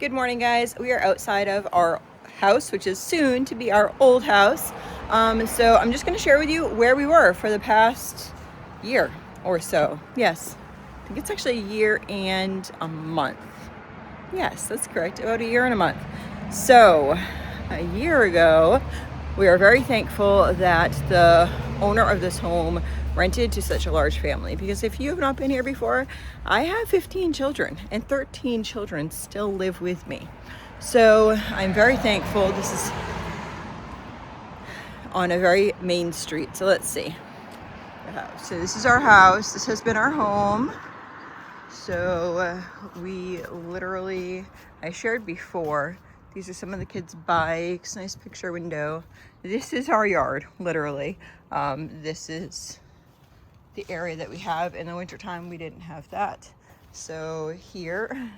Good morning, guys. We are outside of our house, which is soon to be our old house. So I'm just going to share with you where we were for the past year or so. Yes, I think it's actually a year and a month. Yes, that's correct. About a year and a month. So a year ago, we are very thankful that the owner of this home rented to such a large family, because if you have not been here before, I have 15 children and 13 children still live with me. So I'm very thankful. This is on a very main street. So let's see. So this is our house. This has been our home. So we literally, I shared before, these are some of the kids' bikes, nice picture window. This is our yard, literally. This is the area that we have. In the wintertime, we didn't have that. So here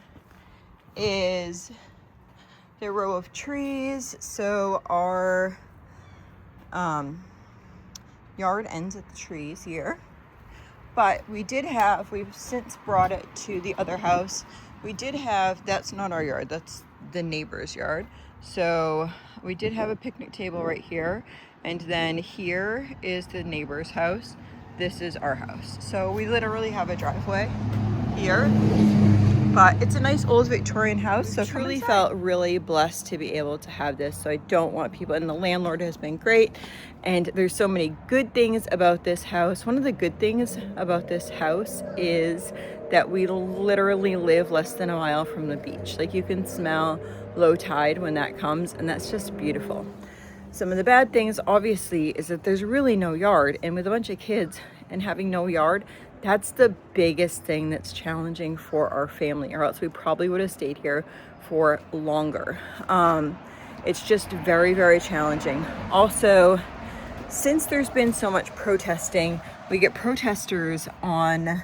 is the row of trees. So our yard ends at the trees here. But we've since brought it to the other house. We did have, that's not our yard, that's the neighbor's yard. So we did have a picnic table right here. And then here is the neighbor's house. This is our house. So we literally have a driveway here. But it's a nice old Victorian house. So I truly felt really blessed to be able to have this. So I don't want people, and the landlord has been great. And there's so many good things about this house. One of the good things about this house is that we literally live less than a mile from the beach. Like, you can smell low tide when that comes, and that's just beautiful. Some of the bad things, obviously, is that there's really no yard. And with a bunch of kids and having no yard, that's the biggest thing that's challenging for our family, or else we probably would have stayed here for longer. It's just very, very challenging. Also, since there's been so much protesting, we get protesters on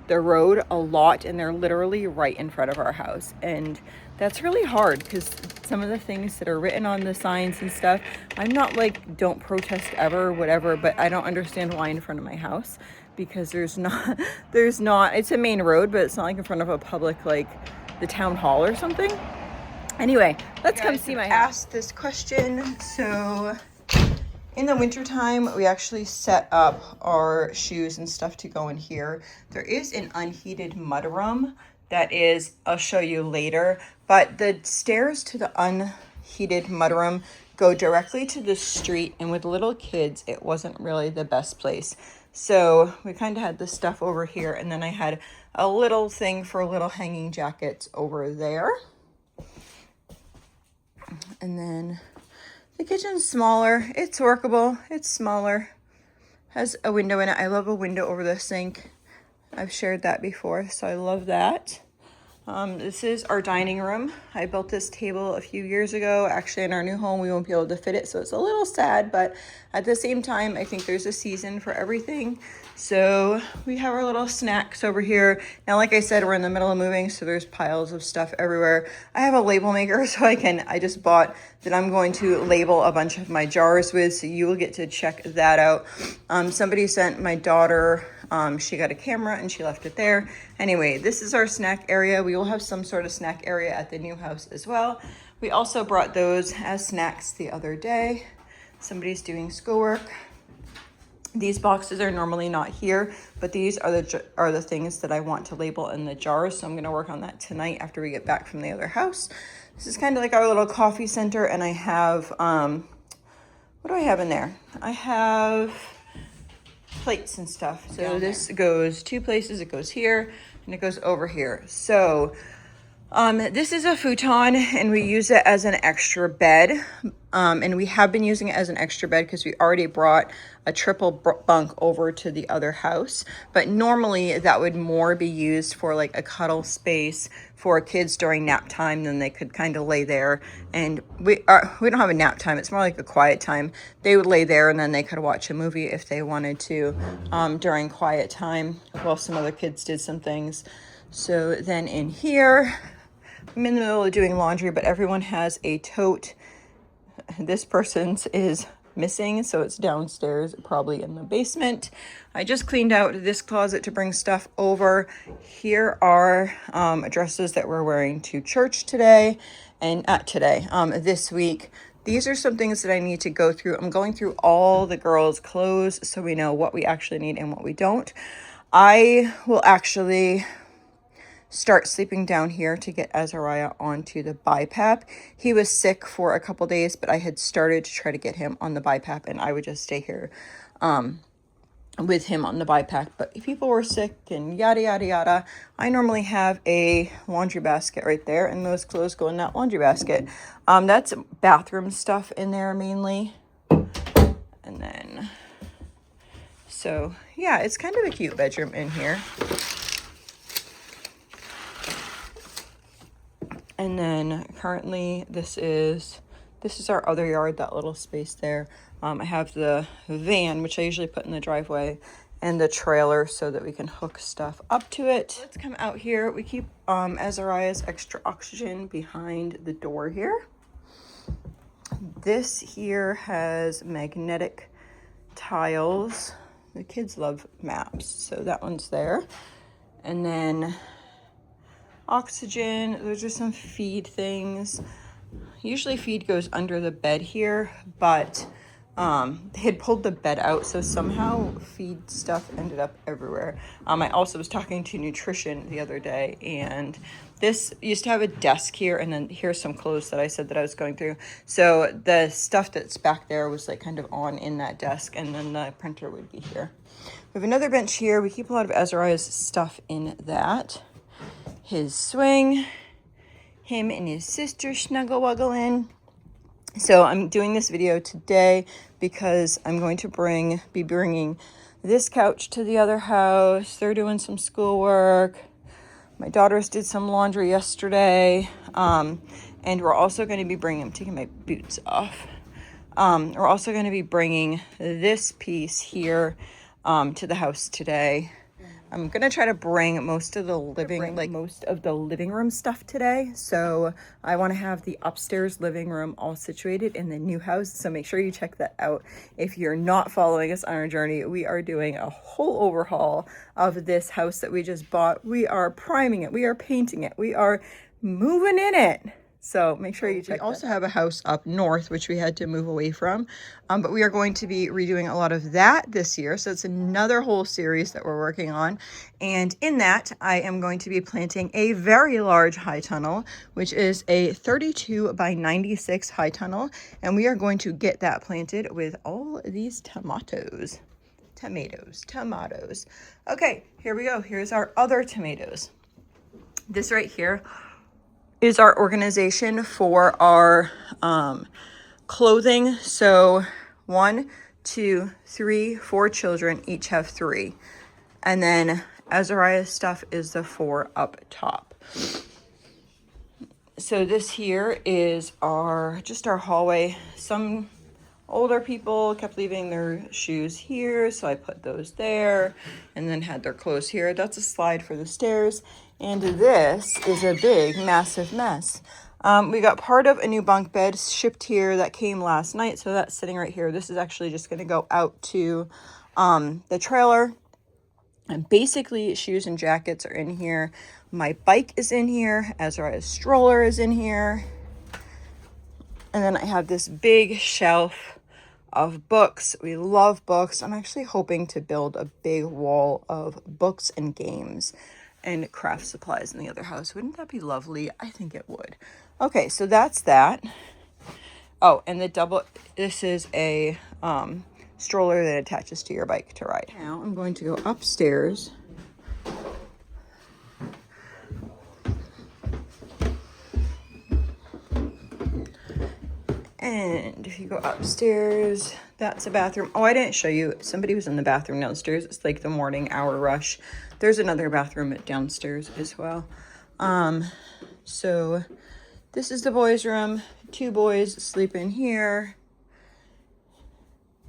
the road a lot, and they're literally right in front of our house. And that's really hard, because some of the things that are written on the signs and stuff, I'm not like, don't protest ever, whatever, but I don't understand why in front of my house, because there's not, it's a main road, but it's not like in front of a public, like the town hall or something. Anyway, let's come see my house. Asked this question. So in the wintertime, we actually set up our shoes and stuff to go in here. There is an unheated mudroom that is, I'll show you later, but the stairs to the unheated mudroom go directly to the street, and with little kids, it wasn't really the best place. So we kind of had this stuff over here, and then I had a little thing for little hanging jackets over there. And then the kitchen's smaller. It's workable. It's smaller. Has a window in it. I love a window over the sink. I've shared that before, so I love that. This is our dining room. I built this table a few years ago. Actually, in our new home, we won't be able to fit it, so it's a little sad, but at the same time, I think there's a season for everything. So we have our little snacks over here. Now, like I said, we're in the middle of moving, so there's piles of stuff everywhere. I have a label maker, so I just bought that I'm going to label a bunch of my jars with, so you will get to check that out. Somebody sent my daughter, she got a camera and she left it there. Anyway, this is our snack area. We will have some sort of snack area at the new house as well. We also brought those as snacks the other day. Somebody's doing schoolwork. These boxes are normally not here, but these are the things that I want to label in the jars. So I'm going to work on that tonight after we get back from the other house. This is kind of like our little coffee center, and I have, what do I have in there? I have plates and stuff. So this goes two places. It goes here and it goes over here. So this is a futon, and we use it as an extra bed. And we have been using it as an extra bed because we already brought a triple bunk over to the other house. But normally that would more be used for like a cuddle space for kids during nap time. Then they could kind of lay there. And we don't have a nap time. It's more like a quiet time. They would lay there, and then they could watch a movie if they wanted to during quiet time while some other kids did some things. So then in here, I'm in the middle of doing laundry, but everyone has a tote. This person's is missing, so it's downstairs, probably in the basement. I just cleaned out this closet to bring stuff over. Here are dresses that we're wearing to church today, and this week. These are some things that I need to go through. I'm going through all the girls' clothes so we know what we actually need and what we don't. I will actually start sleeping down here to get Azariah onto the BiPAP. He was sick for a couple days, but I had started to try to get him on the BiPAP, and I would just stay here with him on the BiPAP. But if people were sick and yada, yada, yada, I normally have a laundry basket right there, and those clothes go in that laundry basket. That's bathroom stuff in there mainly. And then, so yeah, it's kind of a cute bedroom in here. And then currently this is our other yard, that little space there. I have the van, which I usually put in the driveway, and the trailer so that we can hook stuff up to it. Let's come out here. We keep Azariah's extra oxygen behind the door here. This here has magnetic tiles. The kids love maps, so that one's there. And then oxygen, those are some feed things. Usually feed goes under the bed here, but they had pulled the bed out, so somehow feed stuff ended up everywhere. I also was talking to nutrition the other day, and this used to have a desk here, and then here's some clothes that I said that I was going through. So the stuff that's back there was like kind of on in that desk, and then the printer would be here. We have another bench here. We keep a lot of Azariah's stuff in that. His swing, him and his sister snuggle wuggling. So I'm doing this video today because I'm going to be bringing this couch to the other house. They're doing some schoolwork. My daughters did some laundry yesterday. And we're also going to be bringing, I'm taking my boots off. We're also going to be bringing this piece here to the house today. I'm gonna try to bring most of the living room stuff today. So I want to have the upstairs living room all situated in the new house. So make sure you check that out. If you're not following us on our journey, we are doing a whole overhaul of this house that we just bought. We are priming it. We are painting it. We are moving in it. So make sure you check. We also have a house up north, which we had to move away from. But we are going to be redoing a lot of that this year. So it's another whole series that we're working on. And in that, I am going to be planting a very large high tunnel, which is a 32 by 96 high tunnel. And we are going to get that planted with all these tomatoes. Okay, here we go. Here's our other tomatoes. This right here is our organization for our clothing. So 1, 2, 3, 4 children, each have 3. And then Azariah's stuff is the 4 up top. So this here is just our hallway. Some older people kept leaving their shoes here, so I put those there and then had their clothes here. That's a slide for the stairs. And this is a big, massive mess. We got part of a new bunk bed shipped here that came last night, so that's sitting right here. This is actually just going to go out to the trailer. And basically, shoes and jackets are in here. My bike is in here. Azariah's stroller is in here. And then I have this big shelf of books. We love books. I'm actually hoping to build a big wall of books and games and craft supplies in the other house. Wouldn't that be lovely? I think it would. Okay, so that's that. Oh, and this is a stroller that attaches to your bike to ride. Now I'm going to go upstairs. And if you go upstairs, that's a bathroom. Oh, I didn't show you. Somebody was in the bathroom downstairs. It's like the morning hour rush. There's another bathroom downstairs as well. So this is the boys' room. 2 boys sleep in here.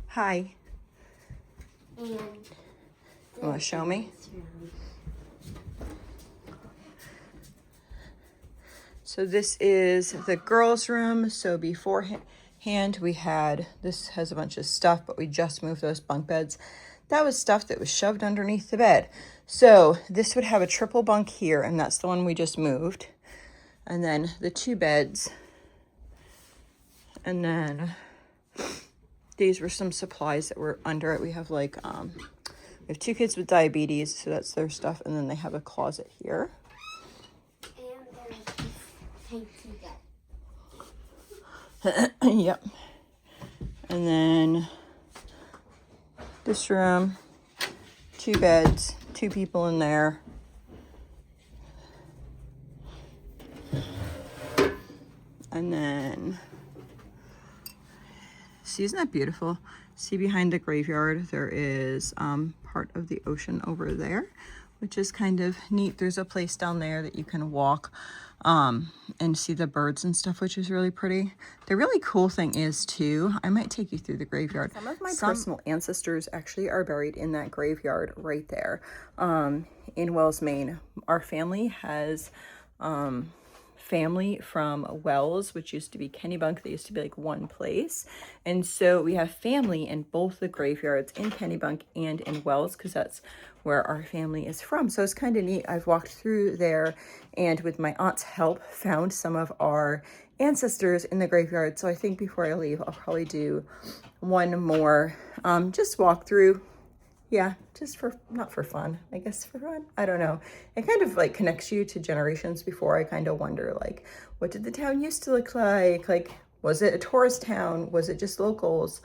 Hi. And you want to show me? So this is the girls' room. So beforehand hand, we had, this has a bunch of stuff, but we just moved those bunk beds. That was stuff that was shoved underneath the bed. So this would have a triple bunk here, and that's the one we just moved. And then the 2 beds. And then these were some supplies that were under it. We have like, we have 2 kids with diabetes, so that's their stuff. And then they have a closet here. And there's this tank bed. Yep. And then this room, 2 beds, 2 people in there. And then, see, isn't that beautiful? See, behind the graveyard, there is part of the ocean over there, which is kind of neat. There's a place down there that you can walk and see the birds and stuff, which is really pretty. The really cool thing is, too, I might take you through the graveyard. Some of my personal ancestors actually are buried in that graveyard right there in Wells, Maine. Our family has family from Wells, which used to be Kennebunk. They used to be like one place. And so we have family in both the graveyards, in Kennebunk and in Wells, because that's where our family is from. So it's kind of neat. I've walked through there and with my aunt's help found some of our ancestors in the graveyard. So I think before I leave, I'll probably do one more, just walk through. Yeah, just for, not for fun, I guess for fun. I don't know. It kind of like connects you to generations before. I kind of wonder, like, what did the town used to look like? Like, was it a tourist town? Was it just locals?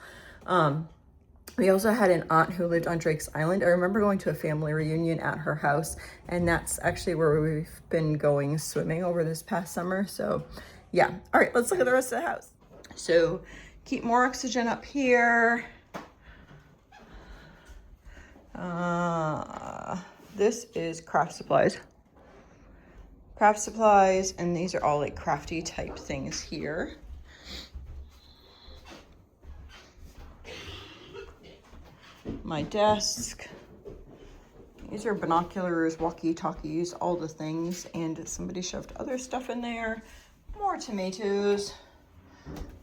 We also had an aunt who lived on Drake's Island. I remember going to a family reunion at her house, and that's actually where we've been going swimming over this past summer. So yeah. All right, let's look at the rest of the house. So keep more oxygen up here. This is craft supplies. Craft supplies, and these are all like crafty type things here. My desk. These are binoculars, walkie-talkies, all the things, and somebody shoved other stuff in there. More tomatoes.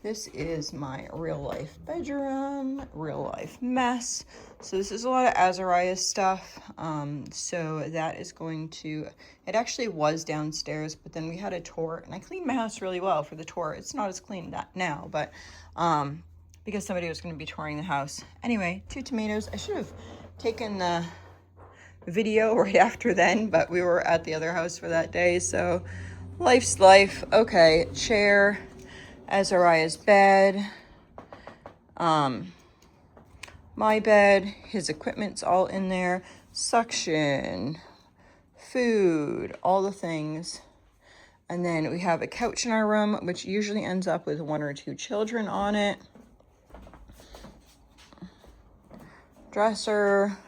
This is my real life bedroom, real life mess. So this is a lot of Azariah's stuff. So that is going to, it actually was downstairs, but then we had a tour and I cleaned my house really well for the tour. It's not as clean now, but because somebody was going to be touring the house. Anyway, 2 tomatoes. I should have taken the video right after then, but we were at the other house for that day. So life's life. Okay, chair. Azariah's bed, my bed, his equipment's all in there, suction, food, all the things. And then we have a couch in our room, which usually ends up with 1 or 2 children on it. Dresser,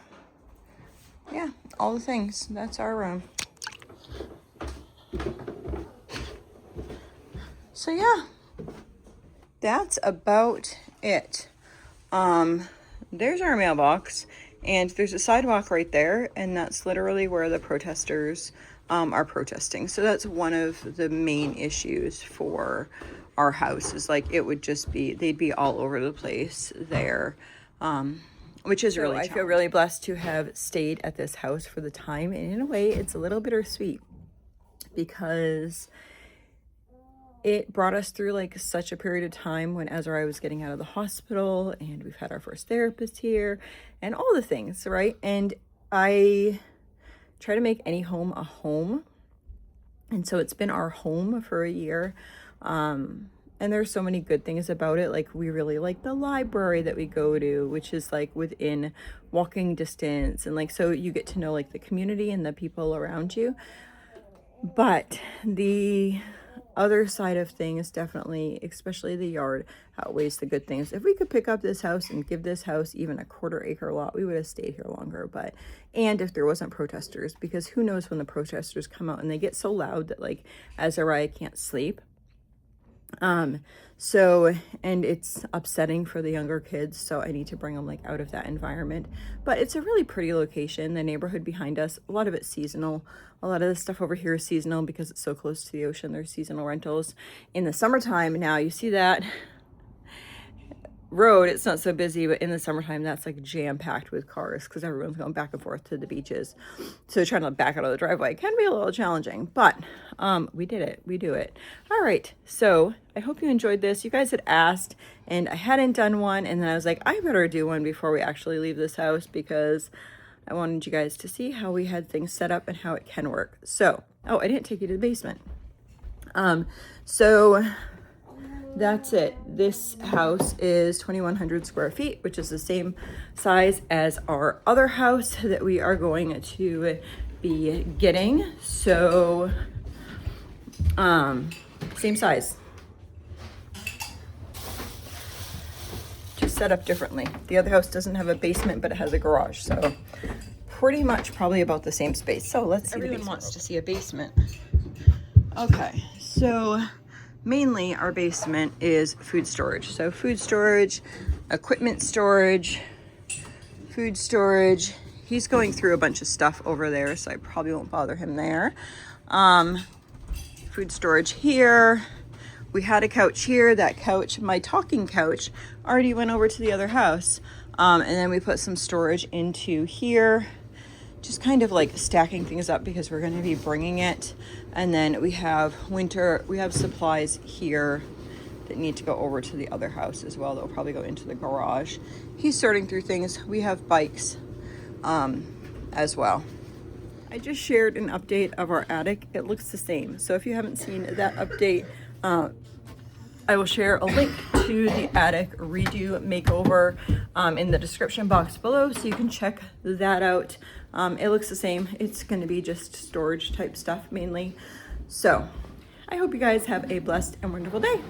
yeah, all the things. That's our room. So yeah. That's about it. There's our mailbox, and there's a sidewalk right there, and that's literally where the protesters are protesting. So that's one of the main issues for our house, is like it would just be, they'd be all over the place there, which is really challenging. I feel really blessed to have stayed at this house for the time, and in a way it's a little bittersweet because it brought us through like such a period of time when Azariah was getting out of the hospital, and we've had our first therapist here and all the things, right? And I try to make any home a home. And so it's been our home for a year. And there's so many good things about it. Like we really like the library that we go to, which is like within walking distance. And like, so you get to know like the community and the people around you. But the other side of things, definitely, especially the yard, outweighs the good things. If we could pick up this house and give this house even a 1/4 acre lot, we would have stayed here longer. But, and if there wasn't protesters, because who knows when the protesters come out and they get so loud that like Azariah can't sleep. So, and it's upsetting for the younger kids, so I need to bring them like out of that environment. But it's a really pretty location. The neighborhood behind us, a lot of it's seasonal. A lot of the stuff over here is seasonal because it's so close to the ocean. There's seasonal rentals in the summertime. Now you see that road, it's not so busy, but in the summertime, that's like jam-packed with cars because everyone's going back and forth to the beaches. So trying to back out of the driveway can be a little challenging, but we did it. We do it. All right. So I hope you enjoyed this. You guys had asked, and I hadn't done one, and then I was like, I better do one before we actually leave this house because I wanted you guys to see how we had things set up and how it can work. So, oh, I didn't take you to the basement. So that's it. This house is 2,100 square feet, which is the same size as our other house that we are going to be getting. So, same size. Just set up differently. The other house doesn't have a basement, but it has a garage. So pretty much probably about the same space. So let's see. Everyone wants to see a basement. Okay, so mainly our basement is food storage. So food storage, equipment storage, food storage. He's going through a bunch of stuff over there, so I probably won't bother him there. Food storage here. We had a couch here. That couch, my talking couch, already went over to the other house. And then we put some storage into here. Just kind of like stacking things up because we're going to be bringing it. And then we have supplies here that need to go over to the other house as well. They'll probably go into the garage. He's sorting through things. We have bikes as well. I just shared an update of our attic. It looks the same. So if you haven't seen that update, I will share a link to the attic redo makeover in the description box below, so you can check that out. It looks the same. It's going to be just storage type stuff mainly. So I hope you guys have a blessed and wonderful day.